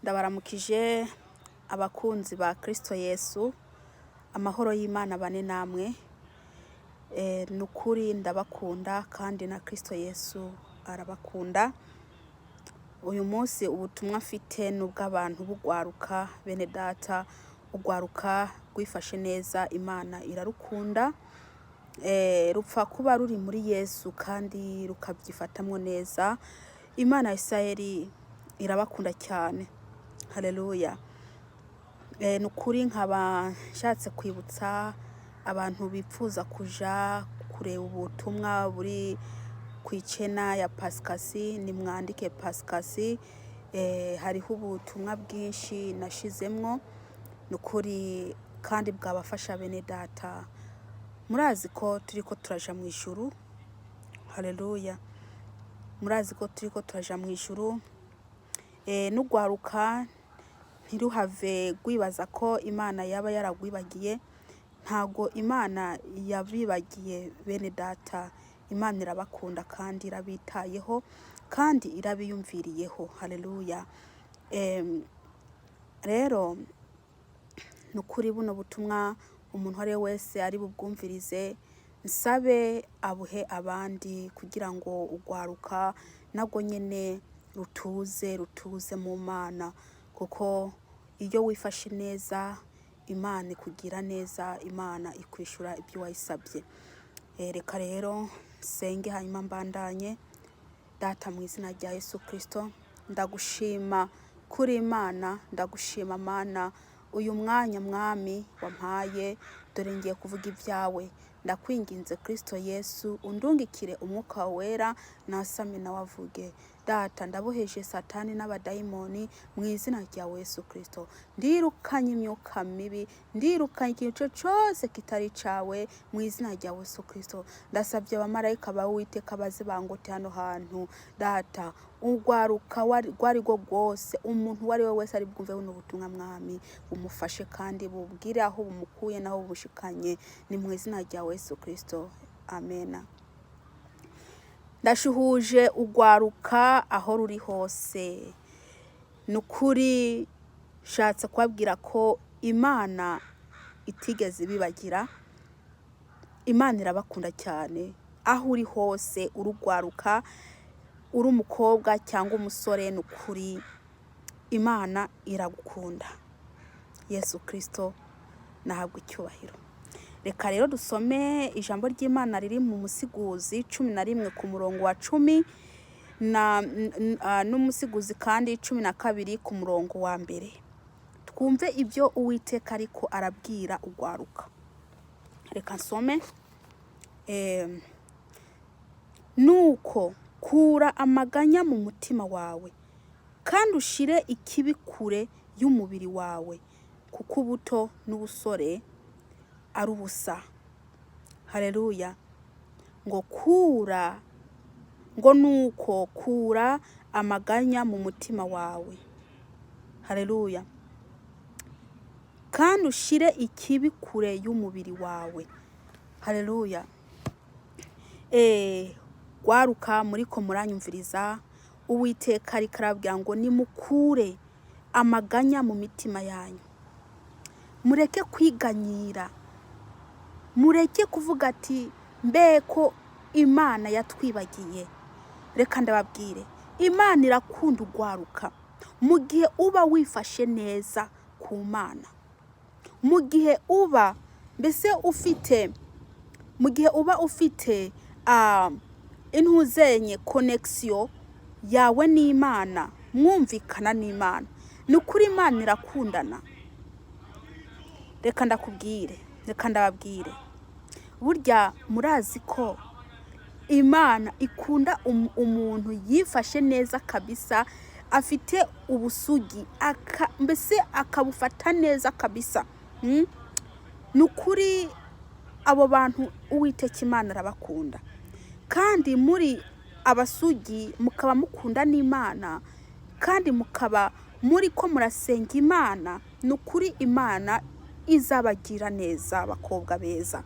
Ndabaramukije abakunzi ba Kristo Yesu, amahoro y'Imana bane namwe. Nukuri ndabakunda kandi na Kristo Yesu arabakunda. Uyu munsi ubutumwa mfite n'ubw'abantu bugwaruka bene data, ugwaruka gwifashe neza, Imana irarukunda. Rupfa kuba ruri muri Yesu kandi rukabyifatamwo neza. Imana ya Isirayeli irabakunda cyane. Haleluya. Nukuri nkaba nshatse kwibutsa abantu bipfuza kuja kureba ubutumwa buri kwicena ya Pasikasi, nimwandike Pasikasi. Hariho ubutumwa bwinshi nashizemwo, nukuri kandi bwabafasha bene data. Murazi ko turiko turaja mu ijuru. Haleluya. Murazi ko turiko turaja mu ijuru. N'ugwaruka ntiruhave gwibaza ko Imana yaba yaragwibagiye. Ntago Imana yabibagiye bene data. Imana irabakunda kandi irabitayeho kandi irabiyumviriyeho. Haleluya. Rero nukuri buno butumwa umuntu ari wese ari bubwumvirize, nsabe abuhe abandi kugira ngo ugwaruka nabwo nyene rutuze mu Mana, kuko iyo wifashe neza Imana ikugira neza, Imana ikwishura ibyo wayisabye. Reka rero senge hanyuma mbandanye. Data mu izina rya Yesu Kristo, ndagushima kuri Imana, ndagushima Mana uyu mwanya mwami wampaye, dore ngiye kuvuga ibyawe. Ndakwinginze Kristo Yesu undungikire umwuka wera nasame na wavuge. Data ndaboheje Satani n'abadayimoni mu izina rya Yesu Kristo. Ndirukanye imyuka mibi, ndirukanye ikintu cyose kitari cawe mu izina rya Yesu Kristo. Ndasabye abamarayika bawe Uwiteka baze bangote hano hantu. Data ugwaruka gwari go gwose, umuntu wari we wese ari bwumve buno butumwa mwami, umufashe kandi bubwire aho bumukuye naho bushikanye, ni mu izina rya Yesu Kristo. Amena. Ndashuhuje ugwaruka aho ruri hose. Nukuri shatse kwabwira ko Imana itigeze bibagira. Imana irabakunda cyane aho uri hose, urugwaruka, uri umukobwa cyangwa umusore. Nukuri Imana iragukunda. Yesu Kristo nahabwa icyubahiro. Reka rero dusome ijambo ry'Imana riri mu Musiguzi 11 ku murongo wa 10 na n'Umusiguzi kandi 12 ku murongo wa 1. Twumve ibyo Uwiteka ariko arabwira ugwaruka. Reka nsome. Nuko kura amaganya mu mutima wawe, kandi ushire ikibi kure y'umubiri wawe, kuko ubuto n'ubusore ari ubusa. Haleluya. Nuko kura amaganya mu mutima wawe. Haleluya. Kandi ushire ikibi kure y'umubiri wawe. Haleluya. Gwaruka muriko muranyumviriza, Uwiteka ariko arabwira ngo nimukure amaganya mu mitima yanyu. Mureke kwiganyira, mureke kuvuga ati mbeko Imana yatwibagiye. Reka ndababwire, Imana irakunda ugwaruka mu gihe uba wifashe neza ku Mana, mu gihe uba ufite intuzenye connection yawe n'Imana, mwumvikana n'Imana. Nukuri Imana irakundana. Reka ndababwire, burya murazi ko Imana ikunda umuntu yifashe neza kabisa, afite ubusugi, akabufata neza kabisa. Nukuri abo bantu Uwiteka Imana arabakunda. Kandi muri abasugi mukaba mukunda n'Imana, kandi mukaba muri ko murasenga Imana, nukuri Imana izabagira neza, abakobwa beza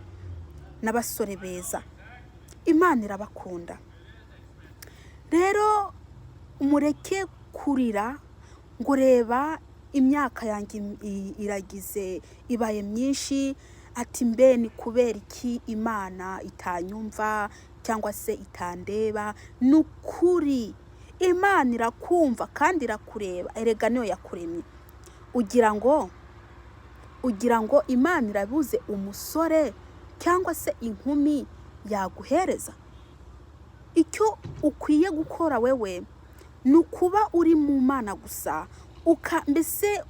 n'abasore beza. Imana irabakunda. Rero mureke kurira, ngo reba imyaka yanjye iragize ibaye myinshi, ati mbe ni kubera iki Imana itanyumva cyangwa se itandeba? Nukuri Imana irakumva kandi irakureba, erega niyo yakuremye. ugira ngo Imana irabuze umusore cyangwa se inkumi yaguhereza? Icyo ukwiye gukora wewe ni ukuba uri mu Mana gusa, mbese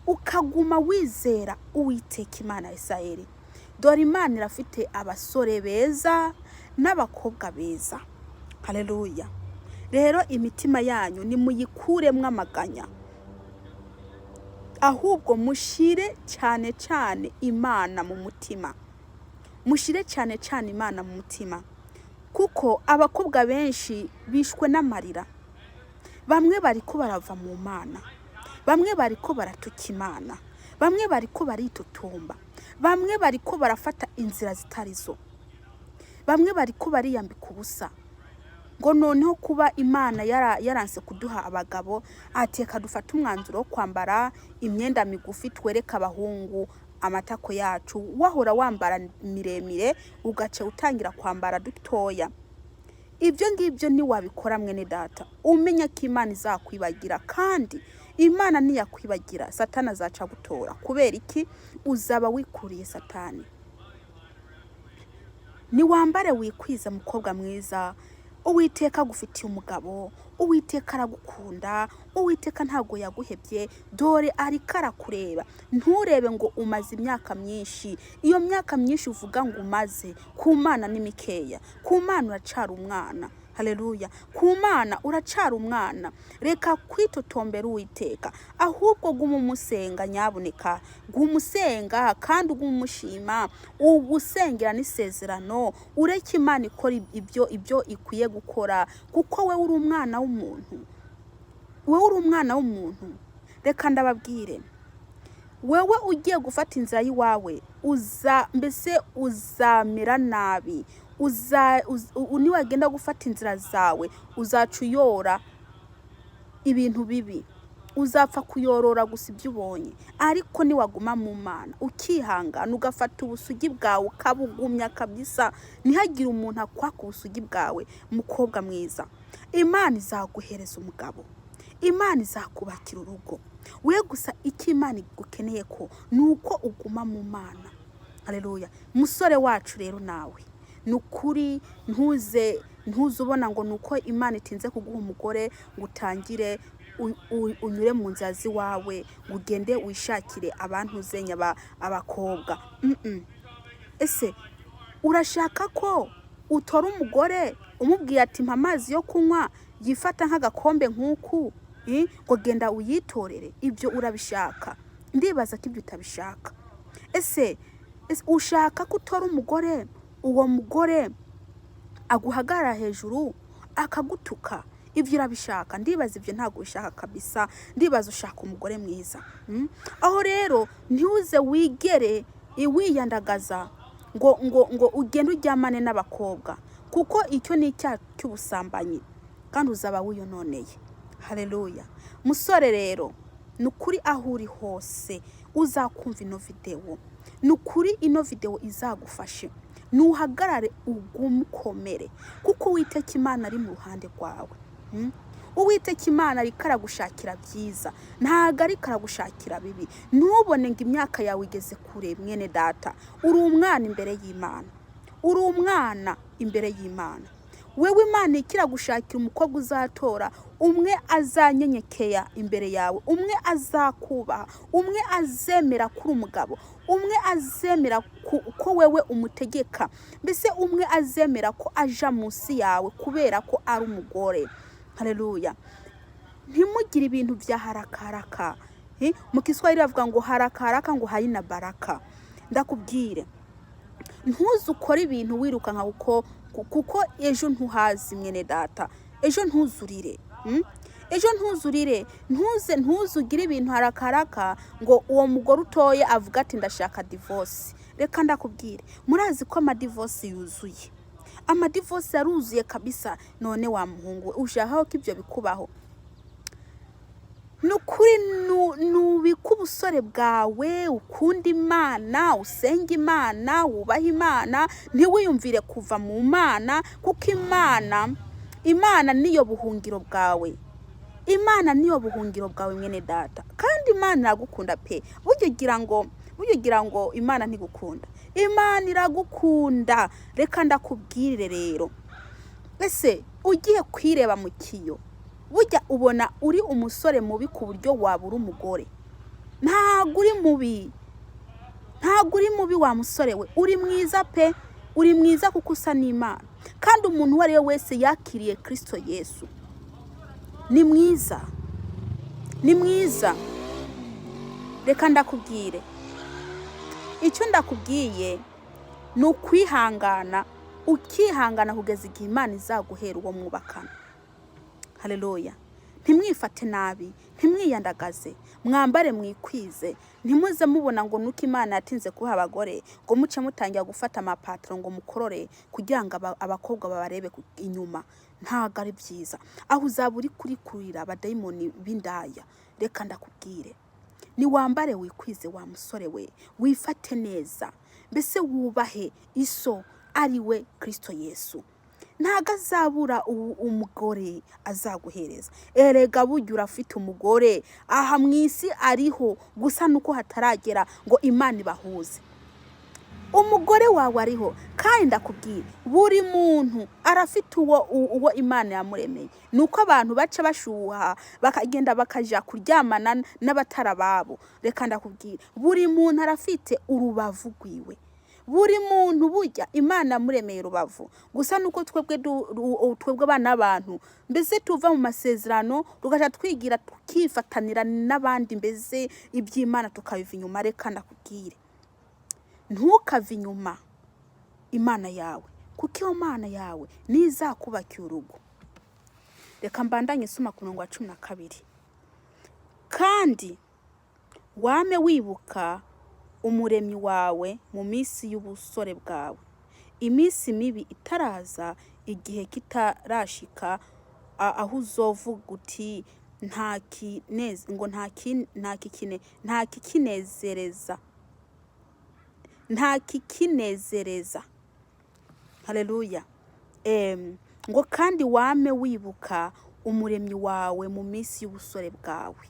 ukaguma wizera Uwiteka Imana ya Isirayeli. Dore Imana irafite abasore beza n'abakobwa beza. Haleluya. Rero imitima yanyu nimuyikuremwo amaganya, ahubwo mushire cyane cyane Imana mu mutima. Mushire cyane cyane Imana mu mutima, kuko abakobwa benshi bishwe n'amarira. Bamwe bariko barava mu Mana, bamwe bariko baratuka Imana, bamwe bariko baritutumba, bamwe bariko barafata inzira zitarizo, bamwe bariko bariyambika ubusa. Ngo noneho kuba Imana yaranse kuduha abagabo, ateka dufata umwanzuro wo kwambara imyenda migufi twereka abahungu amatako yacu, wahora wambara miremire ugace utangira kwambara dutoya. Ibyo ngibyo ni wabikora mwene data, umenya ko Imana izakwibagira, kandi Imana niyakwibagira Satani azaca gutora. Kubera iki? Uzaba wikuriye Satani. Ni wambare wikwiza mukobwa mwiza. Uwiteka agufitiye umugabo, Uwiteka aragukunda, Uwiteka ntago yaguhebye. Dore ariko arakureba. Nturebe ngo umaze imyaka myinshi. Iyo myaka myinshi uvuga ngo umaze, ku Mana ni mikeya. Ku Mana uracara umwana. Haleluya. Ku Mana uracara umwana. Reka kwitotombera Uwiteka, ahubwo guma umusenga nyaboneka. Gumusenga kandi ugumushima, ugusengera n'isezerano. Ureke Imana ikora ibyo ikwiye gukora, kuko we uri umwana w'umuntu. Wewe uri umwana w'umuntu. Reka ndababwire, wewe ugiye gufata inzira yiwawe mbese uzamera nabi. Niwagenda gufata inzira zawe uzaca uyora ibintu bibi, uzapfa kuyorora gusa ibyo ubonye. Ariko niwaguma mu Mana ukihangana ugafata ubusugi bwawe ukabugumya kabisa, ntihagire umuntu akwaka ubusugi bwawe. Mukobwa mwiza, Imana izaguhereza umugabo, Imana izakubakira urugo. We gusa icyo Imana igukeneye ko nuko uguma mu Mana. Haleluya. Musore wacu rero nawe nukuri ntuze ubona ngo nuko Imana itinze kuguha umugore ngo utangire unyure mu nzira ziwawe, ugende wishakire abantu uzenya abakobwa. Ese urashaka ko utora umugore umubwiye ati mpa amazi yo kunywa, yifata nk'agakombe nk'uku, ngo genda uyitorere? Ibyo urabishaka? Ndibaza ko ibyo utabishaka. Ese ushaka ko utora umugore, uwo mugore aguhagarara hejuru akagutuka? Ibyo urabishaka? Ndibaza ibyo ntago ubishaka kabisa. Ndibaza ushaka umugore mwiza. Aho rero ntuze wigere wiyandagaza ngo ugende uryamane n'abakobwa, kuko icyo ni icyaha cy'ubusambanyi kandi uzaba wiyononeye. Haleluya. Musore rero, nukuri aho uri hose uzakumva ino video, nukuri ino video izagufashe. Nuhagarare ugumukomere, kuko Uwiteka Imana ari mu ruhande rwawe. Uwiteka Imana ariko aragushakira byiza, ntago ariko aragushakira bibi. Ntubone ngo imyaka yawe igeze kure mwene data. Uri umwana imbere y'Imana, uri umwana imbere y'Imana. Wewe Imana ikiragushakira umukobwa uzatora, umwe azanyenyekeya imbere yawe, umwe azakubaha, umwe azemera kuri umugabo, umwe azemera ko wewe umutegeka, mbese umwe azemera ko aja munsi yawe kubera ko ari umugore. Haleluya. Ntimugire ibintu bya haraka. Mu Kiswahili bavuga ngo haraka ngo haina baraka. Ndakubwire, ntuzukore ibintu wiruka nka kuko ejo ntuhazi mwene data. Ejo ntuzurire. Ejo ntuzurire. Ntuzugire ibintu haraka ngo uwo mugore utoye avuga ati ndashaka divorce. Reka ndakubwire, murazi ko amadivorce yuzuye. Amadivorce yaruzuye kabisa. None wa muhungu ushaka ko ibyo bikubaho? nukuri nubika ubusore bwawe, ukunda Imana, usenga Imana, wubaha Imana, ntiwiyumvire kuva mu Mana, kuko Imana niyo buhungiro bwawe. Imana niyo buhungiro bwawe mwene data, kandi Imana iragukunda pe. Burya ugira ngo Imana ntigukunda. Imana iragukunda. Reka ndakubwirire rero, ese ugiye kwireba mu kiyo, burya ubona uri umusore mubi ku buryo wabura umugore? Ntago uri mubi wa musore we, uri mwiza pe, uri mwiza kuko usa n'Imana. Kandi umuntu uwo ari we wese yakiriye Kristo Yesu ni mwiza. Reka ndakubwire, icyo ndakubwiye ni ukwihangana, ukihangana kugeza igihe Imana izaguhera uwo mwubakana. Haleluya. Ntimwifate nabi, ntimwiyandagaze, mwambare mwikwize, ntimuze mubona ngo nuko Imana yatinze kuha abagore ngo muce mutangira gufata amapatro ngo mukorore kugira ngo abakobwa babarebe inyuma. Ntago ari byiza. Aho uzaba uri kurira abadayimoni b'indaya. Reka ndakubwire, ni wambare wikwize wa musore we, wifate neza, mbese wubahe iso ari we Kristo Yesu. Ntago azabura umugore azaguhereza. Erega burya urafite umugore aha mwisi ariho, gusa nuko hataragera ngo Imana ibahuze. Umugore wawe ariho, kandi ndakubwira, buri muntu arafite uwo Imana yamuremeye. Nuko abantu baca bashuha bakagenda bakaja kuryamana n'abatarababo. Reka ndakubwira, buri muntu arafite urubavu rwiwe. Buri muntu burya Imana yamuremeye urubavu. Gusa nuko twebwe bana abantu mbese tuva mu masezerano tugaca twigira tukifatanira n'abandi, mbese iby'Imana tukabiva inyuma. Reka ndakubwire, ntukave inyuma Imana yawe, kuko iyo Mana yawe nizakubakiye urugo. Reka mbandanye soma ku murongo wa 12. Kandi wame wibuka umuremyi wawe mu minsi y'ubusore bwawe, iminsi mibi itaraza, igihe kitarashika aho uzovuga uti nta kikinezereza. Haleluya. Ngo kandi wame wibuka umuremyi wawe mu minsi y'ubusore bwawe.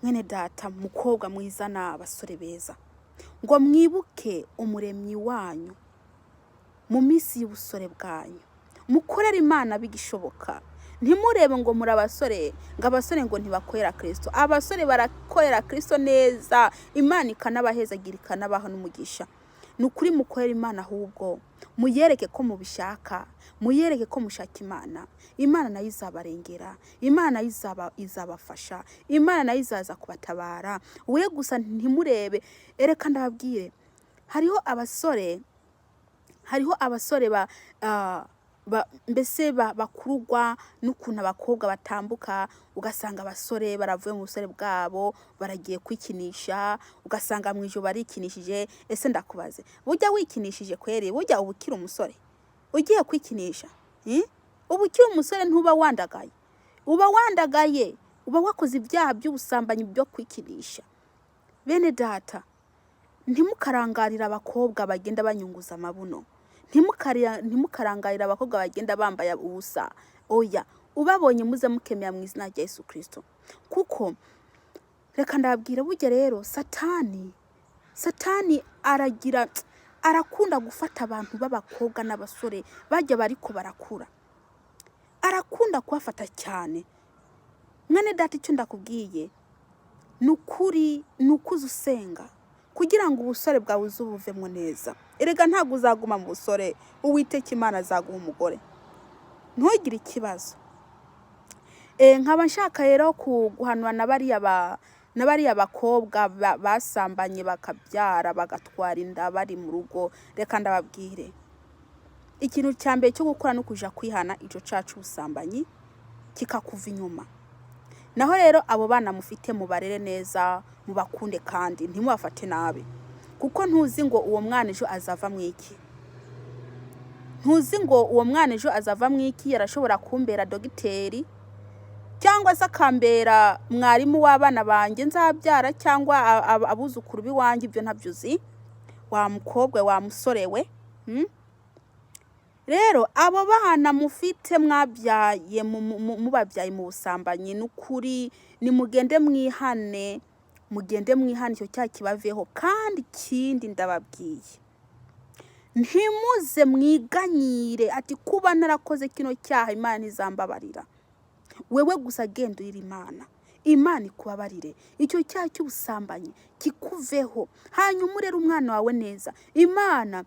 Mwene data, mukobwa mwiza n'abasore beza, ngo mwibuke umuremyi wanyu mu minsi y'ubusore bwanyu, mukorera Imana bigishoboka. Ntimurebe ngo muri abasore ngo abasore ngo ntibakorera Kristo. Abasore barakorera Kristo neza, Imana ikanabaheza ikanabaha n'umugisha. Nukuri mukorera Imana, ahubwo muyereke ko mubishaka, muyereke ko mushaka Imana. Imana nayo izabarengera, Imana izabafasha, Imana nayo izaza kubatabara. We gusa ntimurebe. Ereka ndababwire, hariho abasore mbese bakurugwa n'ukuntu abakobwa batambuka, ugasanga abasore baravuye mu busore bwabo baragiye kwikinisha, ugasanga mu ijoro barikinishije. Ese ndakubaze, burya wikinishije kwere, burya ubukira umusore ugiye kwikinisha? Ubukira umusore ntuba wandagaye, uba wandagaye, uba wakoze ibyaha by'ubusambanyi byo kwikinisha. Bene data, ntimukarangarira abakobwa bagenda banyunguza amabuno, ntimukarangarira abakobwa bagenda bambaye ubusa. Oya, ubabonye muze mukemera mu izina rya Yesu Kristo. Kuko reka ndababwira, burya rero satani arakunda gufata abantu b'abakobwa n'abasore bajya bariko barakura, arakunda kubafata cyane. Mwene data, icyo ndakubwiye nukuri nukuza usenga kugira ngo ubusore bwawe uzubuvemo neza. Erega ntago uzaguma mu busore, Uwiteka Imana azaguha umugore, ntugire ikibazo. Nkaba nshaka rero guhanwa na bariya bakobwa basambanye bakabyara bagatwara inda bari mu rugo. Reka ndababwire, ikintu cya mbere cyo gukora no kuja kwihana ico cacu ubusambanyi kikakuva inyuma. Naho rero abo bana mufite mubarere neza, mubakunde kandi ntimubafate nabi, kuko ntuzi ngo uwo mwana ejo azava mwiki. Yarashobora kumbera dogiteri, cyangwa se akambera mwarimu w'abana banjye nzabyara, cyangwa abuzukuru b'iwanjye, ibyo ntabyo uzi wa mukobwa wa musore we. Rero abo bana mufite mwabyaye mubabyaye mu busambanyi, n'ukuri nimugende mwihane, mugende mwihane icyo cyaha kibaveho. kandi ikindi ndababwiye, ntimuze mwiganyire ati kuba narakoze kino cyaha Imana izambabarira. Wewe gusa genda urira Imana ikubabarire, icyo cyaha cy'ubusambanyi kikuveho, hanyuma urere umwana wawe neza. Imana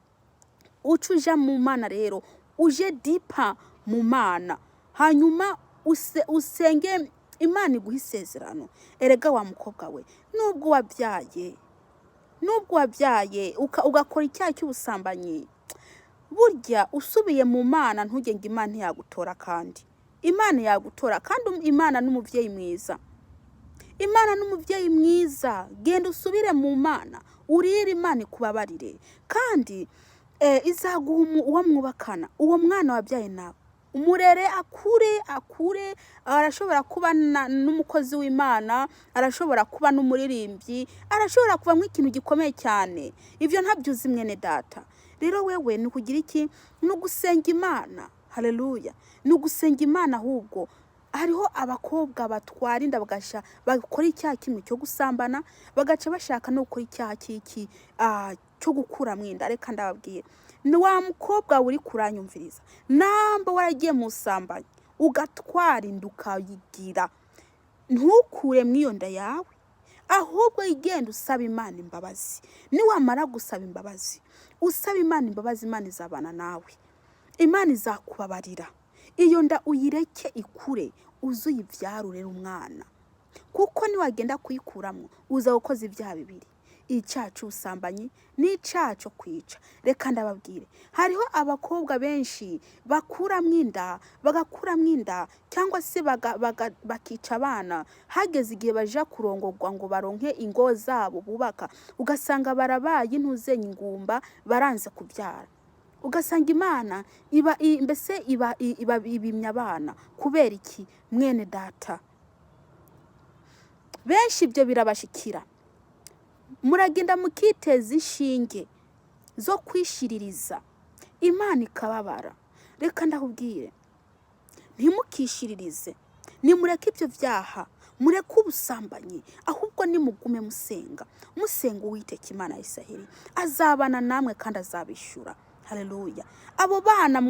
ucuja mu Mana rero, uje dipa mu Mana, hanyuma usenge Imana iguha isezerano. Erega wa mukobwa we, nubwo wabyaye ugakora icyaha cy'ubusambanyi, burya usubiye mu Mana ntugenge Imana yagutora. kandi Imana yagutora, kandi Imana n'umuvyeyi mwiza. Genda usubire mu Mana, urire Imana ikubabarire, kandi izaguha uwo mwubakana. Uwo mwana wabyaye nawe umurere akure, arashobora kuba n'umukozi w'Imana, arashobora kuba n'umuririmbyi, arashobora kuba nk'ikintu gikomeye cyane. Ivyo ntabyo uzi mwene data. Rero wewe ni kugira iki? No gusenga Imana. Haleluya. Ni ugusenga Imana. Ahubwo hariho abakobwa batwara inda bagakora icyaha kimwe cyo gusambana, bagaca bashaka no gukora icyaha cyo gukura mwinda. Reka ndababwiye, ni wa mukobwa uri kuranyumviriza, namba waragiye mu busambanyi ugatwara inda ukayigira, ntukure mwiyo nda yawe, ahubwo igenda usaba Imana imbabazi. Niwamara gusaba imbabazi, usaba Imana imbabazi, Imana izabana nawe, Imana izakubabarira. Iyo nda uyireke ikure, uzuyivyarure umwana, kuko niwagenda kuyikuramo uza gukoza ibyaha bibiri: icyaha cy'ubusambanyi n'icyaha cyo kwica. Reka ndababwire, hariho abakobwa benshi bagakuramo inda cyangwa se bakica abana, hageze igihe baja kurongorwa ngo baronke ingo zabo bubaka, ugasanga barabaye intuzenye ingumba, baranze kubyara. Ugasanga Imana mbese ibimya abana. Kubera iki mwene data? Benshi ibyo birabashikira, muragenda mukiteza inshinge zo kwishiririza, Imana ikababara. Reka ndakubwire, ntimukishiririze, nimureke ibyo byaha, mureke ubusambanyi, ahubwo nimugume musenga Uwiteka Imana ya Isiraheli, azabana namwe kandi azabishyura. Haleluya. Abo bana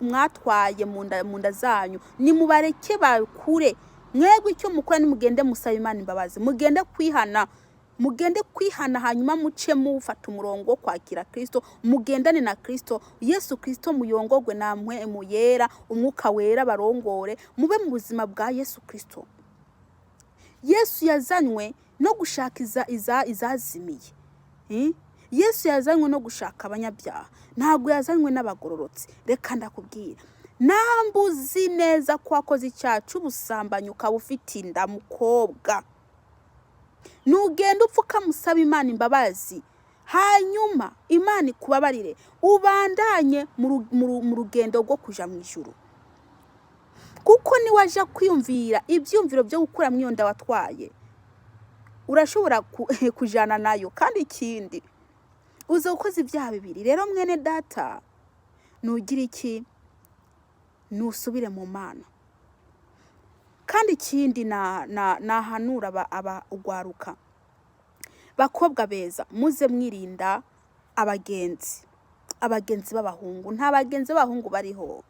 mwatwaye mu nda zanyu, nimubareke bakure. Mwebwe icyo mukora nimugende musaba Imana imbabazi, mugende kwihana, hanyuma muce mufata umurongo wo kwakira Kristo, mugendane na Kristo. Yesu Kristo muyongogwe namwe muyera, umwuka wera barongore, mube mu buzima bwa Yesu Kristo. Yesu yazanywe no gushaka izazimiye. Yesu yazanywe no gushaka abanyabyaha, ntabwo yazanywe n'abagororotsi. Reka ndakubwira, nambuzi neza ko wakoze icyaha cy'ubusambanyi ukaba ufite inda, mukobwa, nugenda upfuka musaba Imana imbabazi, hanyuma Imana ikubabarire, ubandanye mu rugendo rwo kuja mu ijuru. Kuko niwaje kwiyumvira ibyumviro byo gukura mu nda watwaye, urashobora kujana nayo. kandi ikindi, uza gukoza ibyaha bibiri. Rero mwene data, nugira iki? Nusubire mu Mana. Kandi ikindi nahanura ugwaruka, bakobwa beza, muze mwirinda abagenzi b'abahungu. Nta bagenzi b'abahungu bariho.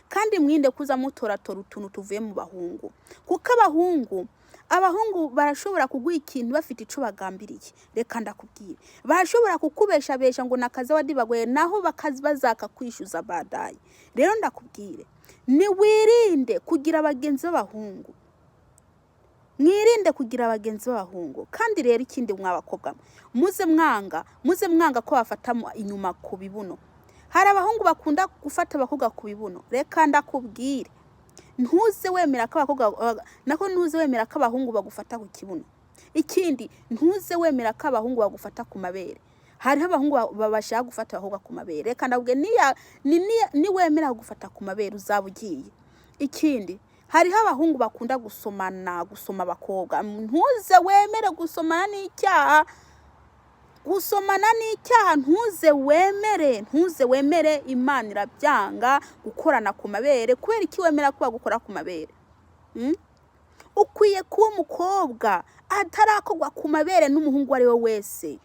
Kandi mwinde kuza mutoratora utuntu tuvuye mu bahungu, kuko abahungu barashobora kuguha ikintu bafite ico bagambiriye. Reka ndakubwira, barashobora kukubeshabesha ngo nakaze wadibagoye, naho bazaka kwishyuza badaye. Rero ndakubwire, niwirinde kugira abagenzi b'abahungu, mwirinde kugira abagenzi b'abahungu. Kandi rero ikindi, mwabakobwa, muze mwanga ko bafata inyuma ku bibuno. Hari abahungu bakunda gufata abakobwa ku bibuno. Reka ndakubwire, ntuze wemera ko abahungu bagufata ku kibuno. Ikindi, ntuze wemera ko abahungu bagufata ku mabere. Hariho abahungu babashaka gufata abakobwa ku mabere. Reka ndabwe ni wemera gufata ku mabere uzaba ugiye. Ikindi, hariho abahungu bakunda gusoma abakobwa. Ntuze wemere gusomana n'icyaha. Gusomana n'icyaha ntuze wemere, Imana irabyanga gukorana ku mabere. Kubera iki wemera kuba gukora ku mabere? Ukwiye kuba umukobwa atarakogwa ku mabere n'umuhungu ari we wese.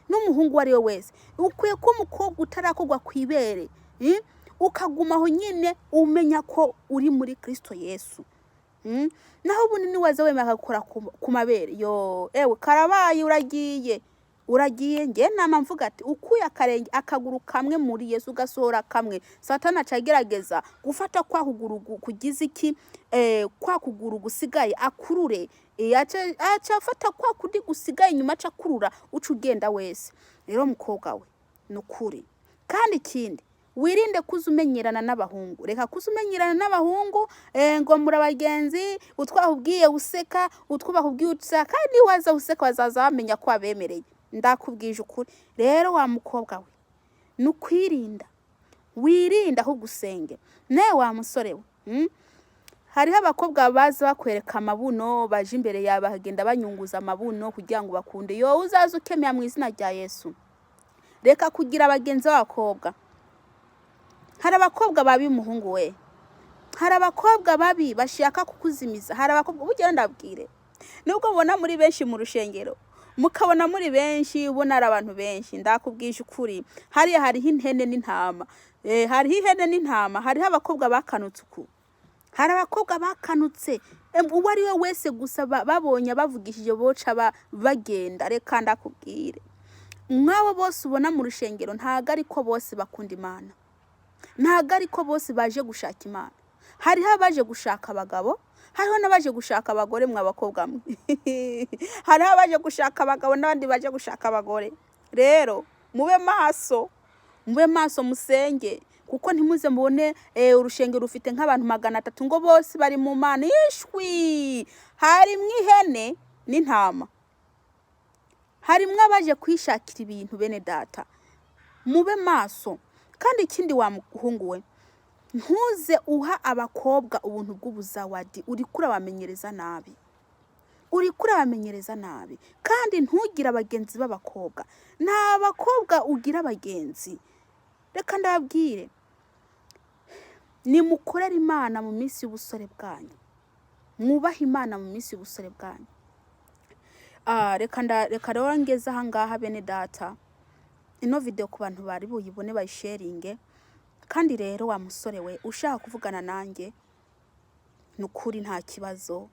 N'umuhungu ari we wese. Ukwiye kuba umukobwa utarakogwa ku ibere. Ukagumaho nyine umenya ko uri muri Kristo Yesu. Naho ubundi niwaza wemera gukora ku mabere, ewe karabaye uragiye nge nama mvuga ati ukuye akarenge akaguru kamwe muri Yesu gasohora kamwe, Satani acagerageza gufata kwa kuguru kugize iki kwa kuguru gusigaye akurure, acafata kwa kudi gusigaye nyuma acakurura ucugenda wese. Rero mukobwa we nukuri kandi ikindi wirinde kuzumenyerana n'abahungu. Reka kuzumenyerana n'abahungu ngo muri abagenzi utwahubwiye useka utwubahubwiye utsa, kandi waza useka bazaza bamenya ko abemereye. Ndakubwije ukuri. Rero wa mukobwa we nukwirinda, wirinda aho gusenge. Nawe wa musore we, hariho abakobwa baza bakwereka amabuno, baje imbere yawe bagenda banyunguza amabuno kugira ngo bakunde. Uzaza ukemera mu izina rya Yesu. Reka kugira abagenzi b'abakobwa. Hari abakobwa babi muhungu we. Hari abakobwa babi bashaka kukuzimiza. Hari abakobwa bugenda ndabwire. Nubwo mubona muri benshi mu rushengero, mukabona muri benshi, ubona ari abantu benshi, ndakubwije ukuri. Hariho ihene n'intama. Hariho ihene n'intama. Hariho abakobwa bakanutse uku. Hari abakobwa bakanutse. Uwo ari we wese gusa babonye bavugishije boca bagenda. Reka ndakubwire. Mwabo bose ubona mu rushengero ntago ariko bose bakunda Imana. Ntago ariko bose baje gushaka Imana. Hariho abaje gushaka abagabo, hariho n'abaje gushaka abagore mw'abakobwa mwe. Hariho abaje gushaka abagabo n'abandi baje gushaka abagore. Rero mube maso musenge, kuko ntimuze mubone urushengero rufite nk'abantu 300 ngo bose bari mu Mana. Ishwi harimwo ihene n'intama. Harimwo abaje kwishakira ibintu bene data. Mube maso. Kandi ikindi wa muhungu we, ntuze uha abakobwa ubuntu bw'ubuzawadi. Uri kurabamenyereza nabi. Kandi ntugira abagenzi b'abakobwa. Nta bakobwa ugira abagenzi. Reka ndababwire, nimukorera Imana mu minsi y'ubusore bwanyu. Mwubaha Imana mu minsi y'ubusore bwanyu. Reka rero ngeze aha ngaha bene data. Ino video ku bantu bari buyibone bayisharinge. Kandi rero wa musore we ushaka kuvugana nanjye nukuri nta kibazo.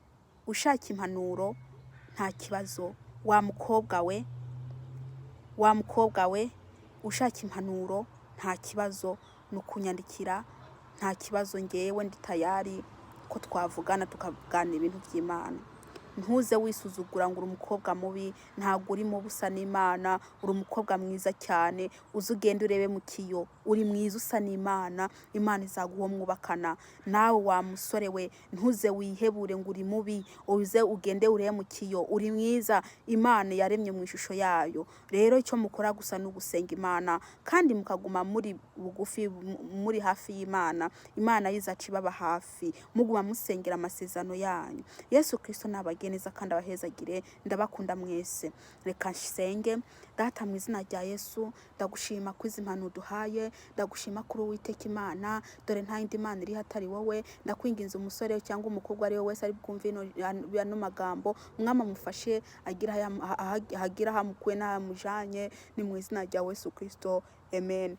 Ushaka impanuro nta kibazo. Wa mukobwa we ushaka impanuro nta kibazo, nukunyandikira nta kibazo. Ngewe ndi tayari ko twavugana tukavugana ibintu by'Imana. Ntuze wisuzugura ngo uri umukobwa mubi. Ntago uri mu busa n'Imana. Uri umukobwa mwiza cyane. Uzugenda urebe mu kiyo, uri mwiza usa n'Imana. Imana izaguha mwubakana. Nawe wa musore we ntuze wihebure ngo uri mubi. Uze ugende urebe mu kiyo, uri mwiza. Imana yaremye mu ishusho yayo. Rero icyo mukora gusa n'ugusenga Imana, kandi mukaguma muri bugufi, muri hafi y'Imana. Imana yizaca ibaba hafi. Muguma musengera amasezerano yanyu. Yesu Kristo nabageneza kandi abahezagire. Ndabakunda mwese. Reka nsenge. Data mu izina rya Yesu, ndagushima ko izi mpano duhaye. Ndagushima kuri Uwiteka Imana. Dore nta yindi Mana iri hatari wowe. Ndakwinginze umusore cyangwa umukobwa ari we wese ari bwumve no magambo, Mwama mufashe agira hamukuye n'amujanye. Ni mu izina rya Yesu Kristo. Amen.